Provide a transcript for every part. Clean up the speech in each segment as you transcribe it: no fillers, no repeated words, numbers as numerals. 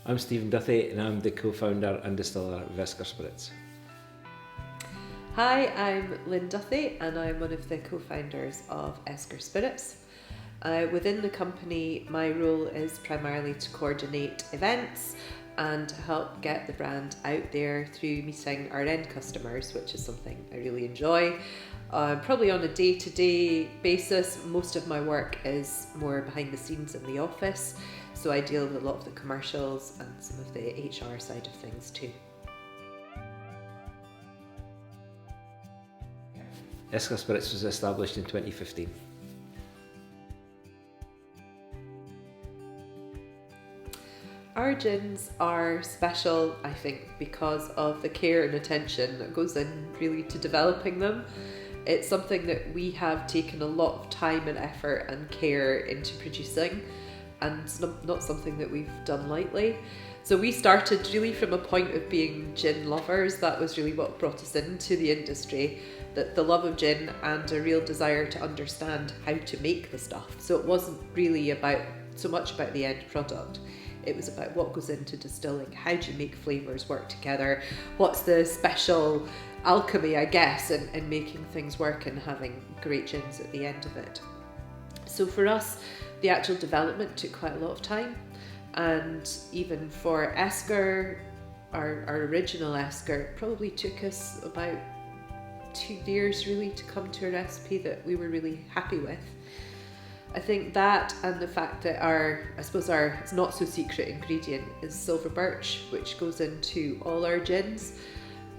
I'm Steven Duthie and I'm the co-founder and distiller of Esker Spirits. Hi, I'm Lynne Duthie and I'm one of the co-founders of Esker Spirits. Within the company, my role is primarily to coordinate events and to help get the brand out there through meeting our end customers, which is something I really enjoy. Probably on a day-to-day basis, most of my work is more behind the scenes in the office, so I deal with a lot of the commercials and some of the HR side of things too. Esker Spirits was established in 2015. Our gins are special, I think, because of the care and attention that goes in really to developing them. It's something that we have taken a lot of time and effort and care into producing, and it's not something that we've done lightly. So we started really from a point of being gin lovers. That was really what brought us into the industry, that the love of gin and a real desire to understand how to make the stuff. So it wasn't really so much about the end product. It was about what goes into distilling, how do you make flavours work together, what's the special alchemy, I guess, in making things work and having great gins at the end of it. So for us, the actual development took quite a lot of time, and even for Esker, our original Esker, probably took us about 2 years really to come to a recipe that we were really happy with. I think that, and the fact that our it's not so secret ingredient is silver birch, which goes into all our gins,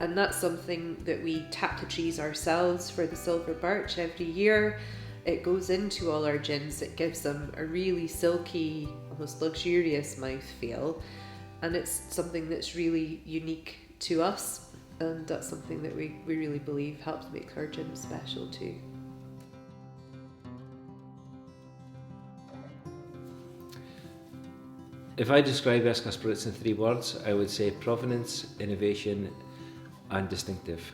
and that's something that we tap the trees ourselves for the silver birch every year. It goes into all our gins. It gives them a really silky, almost luxurious mouthfeel, and it's something that's really unique to us, and that's something that we really believe helps make our gin special too. If I describe Esker Spirits in 3 words, I would say provenance, innovation and distinctive.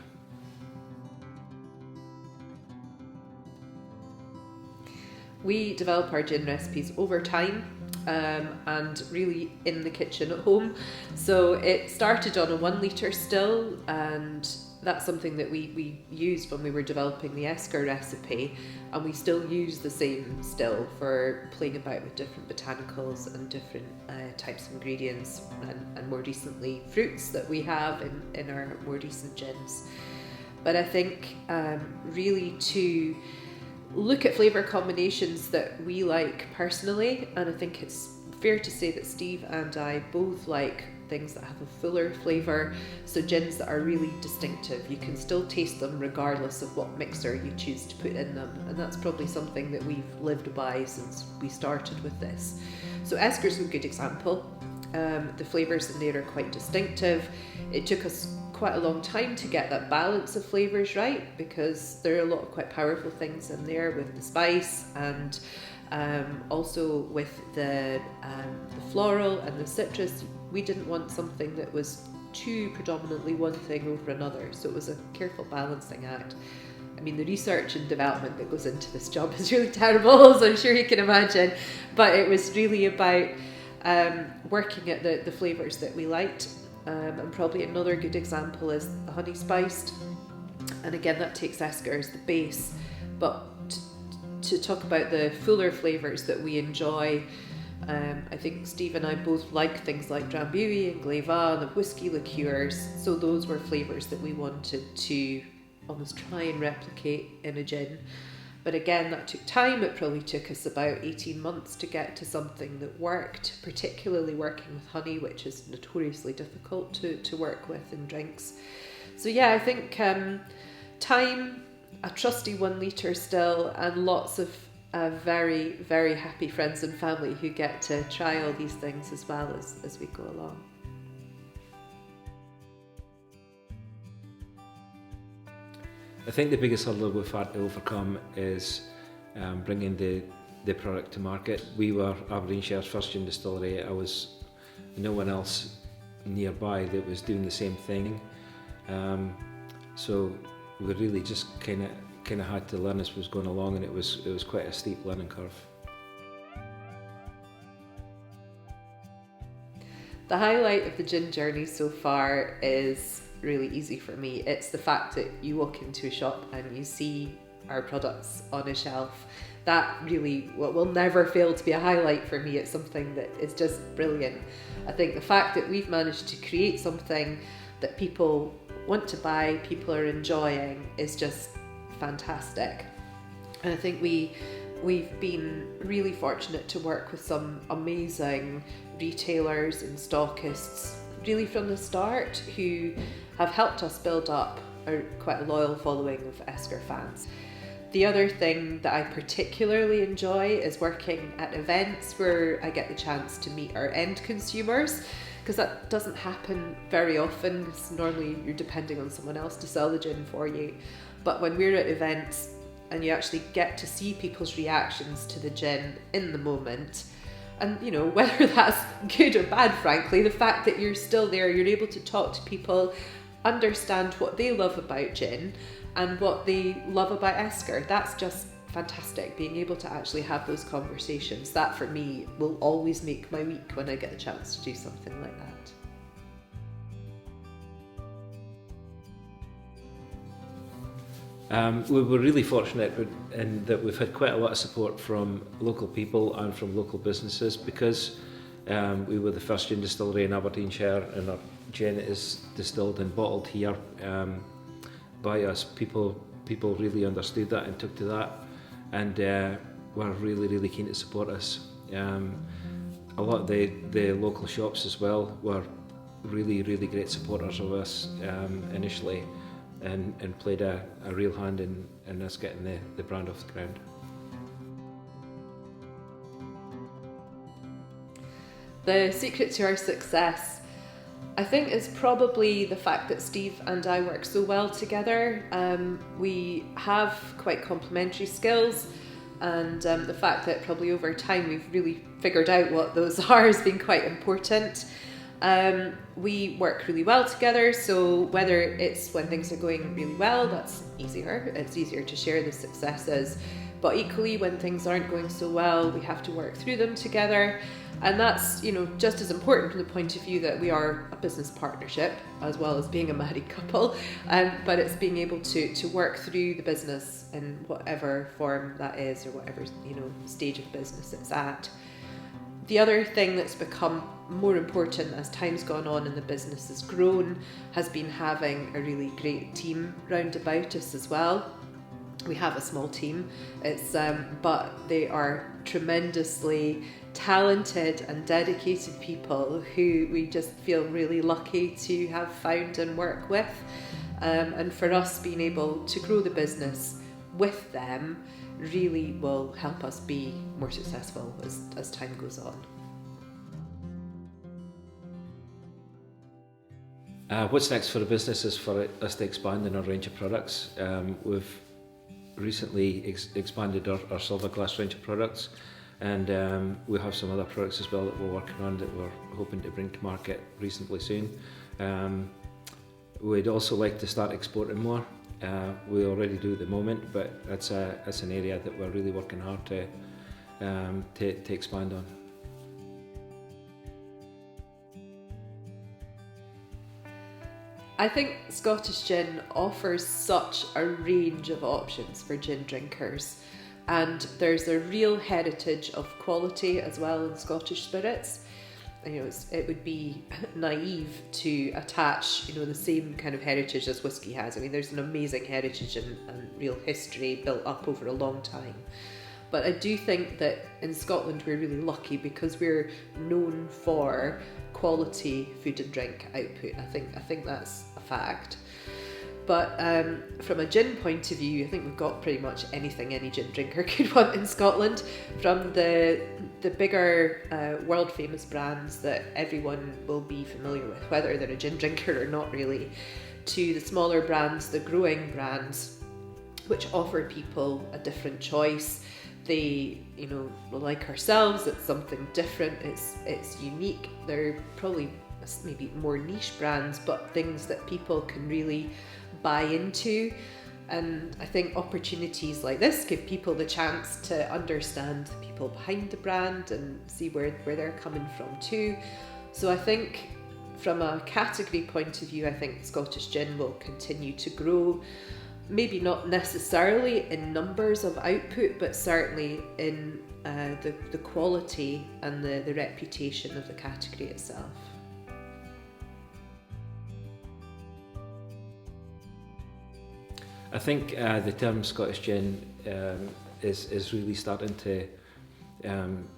We develop our gin recipes over time and really in the kitchen at home. So it started on a 1 litre still, and that's something that we used when we were developing the Esker recipe, and we still use the same still for playing about with different botanicals and different types of ingredients, and more recently fruits that we have in our more recent gins. But I think really to look at flavour combinations that we like personally, and I think it's fair to say that Steve and I both like things that have a fuller flavour, so gins that are really distinctive. You can still taste them regardless of what mixer you choose to put in them, and that's probably something that we've lived by since we started with this. So Esker's a good example. The flavours in there are quite distinctive. It took us quite a long time to get that balance of flavours right, because there are a lot of quite powerful things in there with the spice, and also with the floral and the citrus. We didn't want something that was too predominantly one thing over another, so it was a careful balancing act. I mean, the research and development that goes into this job is really terrible, as I'm sure you can imagine, but it was really about working at the flavours that we liked. And probably another good example is the honey spiced, and again that takes Esker as the base, but to talk about the fuller flavours that we enjoy, I think Steve and I both like things like Drambuie and Glaive and whiskey liqueurs, so those were flavours that we wanted to almost try and replicate in a gin. But again, that took time. It probably took us about 18 months to get to something that worked, particularly working with honey, which is notoriously difficult to work with in drinks. So yeah, I think time, a trusty 1 litre still, and lots of very, very happy friends and family who get to try all these things as well as we go along. I think the biggest hurdle we've had to overcome is bringing the product to market. We were Aberdeenshire's first gin distillery. There was no one else nearby that was doing the same thing. So we really just kind of had to learn as we was going along, and it was quite a steep learning curve. The highlight of the gin journey so far is really easy for me. It's the fact that you walk into a shop and you see our products on a shelf. That really will never fail to be a highlight for me. It's something that is just brilliant. I think the fact that we've managed to create something that people want to buy, people are enjoying, is just fantastic. And I think we've been really fortunate to work with some amazing retailers and stockists really from the start, who have helped us build up quite a loyal following of Esker fans. The other thing that I particularly enjoy is working at events where I get the chance to meet our end consumers, because that doesn't happen very often, because normally you're depending on someone else to sell the gin for you. But when we're at events and you actually get to see people's reactions to the gin in the moment, and whether that's good or bad, frankly, the fact that you're still there, you're able to talk to people, understand what they love about gin and what they love about Esker, that's just fantastic. Being able to actually have those conversations, that for me will always make my week when I get the chance to do something like that. We were really fortunate in that we've had quite a lot of support from local people and from local businesses, because we were the first gin distillery in Aberdeenshire, and our gin is distilled and bottled here by us. People really understood that and took to that, and were really keen to support us. A lot of the local shops as well were really great supporters of us initially, and played a real hand in us getting the brand off the ground. The secret to our success, I think, is probably the fact that Steve and I work so well together. We have quite complementary skills, and the fact that probably over time we've really figured out what those are has been quite important. We work really well together, so whether it's when things are going really well, that's easier. It's easier to share the successes. But equally, when things aren't going so well, we have to work through them together. And that's, just as important from the point of view that we are a business partnership as well as being a married couple. But it's being able to work through the business in whatever form that is, or whatever, stage of business it's at. The other thing that's become more important as time's gone on and the business has grown has been having a really great team round about us as well. We have a small team, but they are tremendously talented and dedicated people who we just feel really lucky to have found and work with. And for us, being able to grow the business with them really will help us be more successful as time goes on. What's next for the business is for us to expand in our range of products. We've recently expanded our silver glass range of products, and we have some other products as well that we're working on that we're hoping to bring to market reasonably soon. We'd also like to start exporting more. We already do at the moment, but that's an area that we're really working hard to expand on. I think Scottish gin offers such a range of options for gin drinkers, and there's a real heritage of quality as well in Scottish spirits. It would be naive to attach, the same kind of heritage as whiskey has. I mean, there's an amazing heritage and real history built up over a long time. But I do think that in Scotland we're really lucky because we're known for quality food and drink output. I think that's a fact. But from a gin point of view, I think we've got pretty much anything any gin drinker could want in Scotland, from the bigger world famous brands that everyone will be familiar with, whether they're a gin drinker or not really, to the smaller brands, the growing brands, which offer people a different choice. They, like ourselves, it's something different, it's unique. They're probably maybe more niche brands, but things that people can really buy into. And I think opportunities like this give people the chance to understand the people behind the brand and see where they're coming from too. So I think from a category point of view, I think Scottish gin will continue to grow, maybe not necessarily in numbers of output, but certainly in the quality and the reputation of the category itself. I think the term Scottish gin is really starting to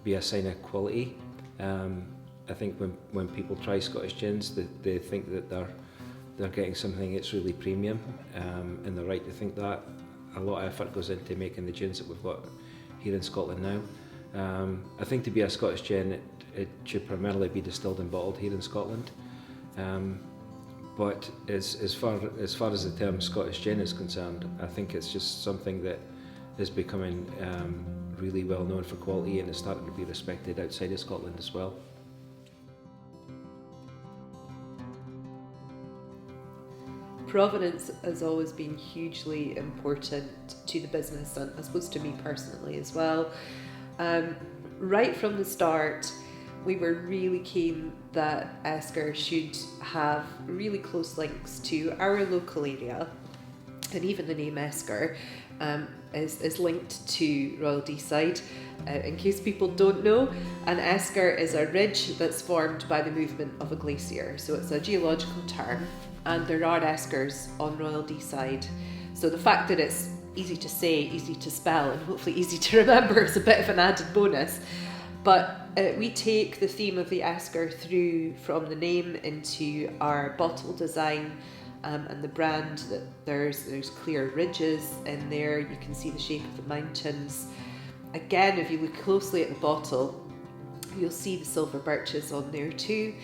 be a sign of quality. I think when people try Scottish gins, they think that they're getting something that's really premium, and they're right to think that. A lot of effort goes into making the gins that we've got here in Scotland now. I think to be a Scottish gin, it should primarily be distilled and bottled here in Scotland. But as far as the term Scottish gin is concerned, I think it's just something that is becoming really well known for quality, and it's starting to be respected outside of Scotland as well. Provenance has always been hugely important to the business, and I suppose to me personally as well. Right from the start, we were really keen that Esker should have really close links to our local area, and even the name Esker is linked to Royal Deeside. In case people don't know, an esker is a ridge that's formed by the movement of a glacier, so it's a geological term, and there are eskers on Royal Deeside. So the fact that it's easy to say, easy to spell, and hopefully easy to remember is a bit of an added bonus. But we take the theme of the esker through from the name into our bottle design, and the brand. That there's clear ridges in there. You can see the shape of the mountains. Again, if you look closely at the bottle, you'll see the silver birches on there too.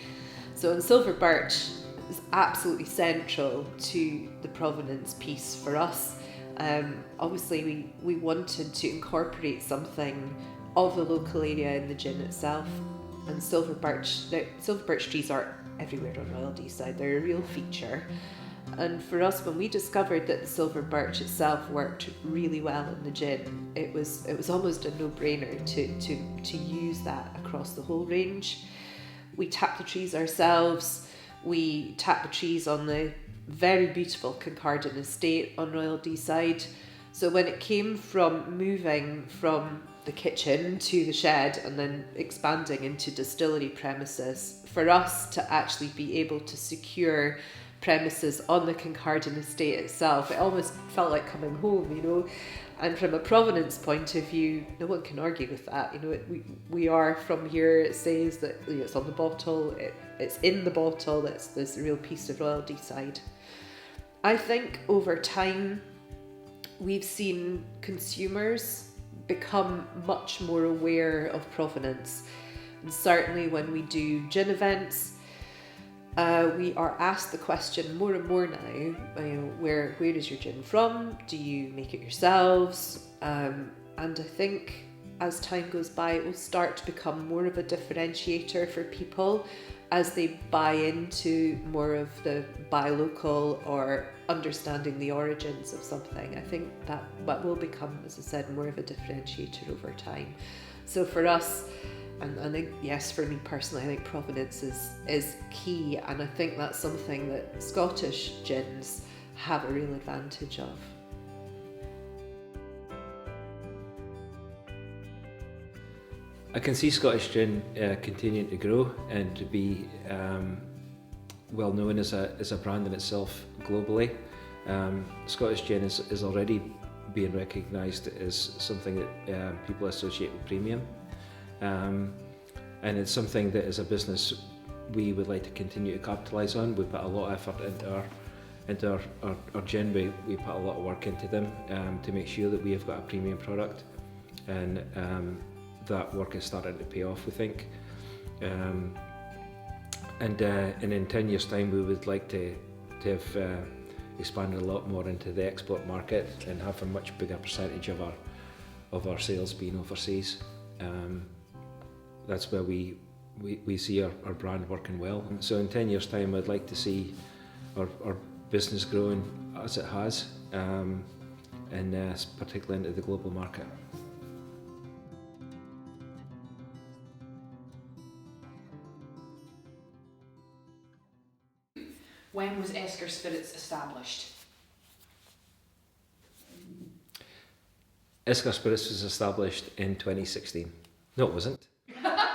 So the silver birch is absolutely central to the provenance piece for us. Obviously, we wanted to incorporate something of the local area in the gin itself, and silver birch trees are everywhere on Royal Deeside. They're a real feature. And for us, when we discovered that the silver birch itself worked really well in the gin, it was almost a no-brainer to use that across the whole range. We tapped the trees ourselves. We tapped the trees on the very beautiful Kincardine estate on Royal Deeside. So when it came from moving from the kitchen to the shed and then expanding into distillery premises, for us to actually be able to secure premises on the Kincardine estate itself, it almost felt like coming home, you know. And from a provenance point of view, no one can argue with that. You know, we are from here. It says that, you know, it's on the bottle. It's in the bottle. There's a real piece of Royal Deeside. I think over time, we've seen consumers become much more aware of provenance, and certainly when we do gin events, we are asked the question more and more now, you know, where is your gin from? Do you make it yourselves? And I think as time goes by, it will start to become more of a differentiator for people as they buy into more of the buy local or understanding the origins of something. I think that will become, as I said, more of a differentiator over time. So for us, and I think, yes, for me personally, I think provenance is key, and I think that's something that Scottish gins have a real advantage of. I can see Scottish gin continuing to grow and to be well known as a brand in itself globally. Scottish gin is already being recognised as something that people associate with premium. And it's something that as a business we would like to continue to capitalise on. We put a lot of effort into our gin. We put a lot of work into them to make sure that we have got a premium product, and that work is starting to pay off, we think. And in 10 years' time we would like to have expanded a lot more into the export market and have a much bigger percentage of our sales being overseas. That's where we see our brand working well. So in 10 years' time, I'd like to see our business growing as it has, and particularly into the global market. When was Esker Spirits established? Esker Spirits was established in 2016. No, it wasn't. That's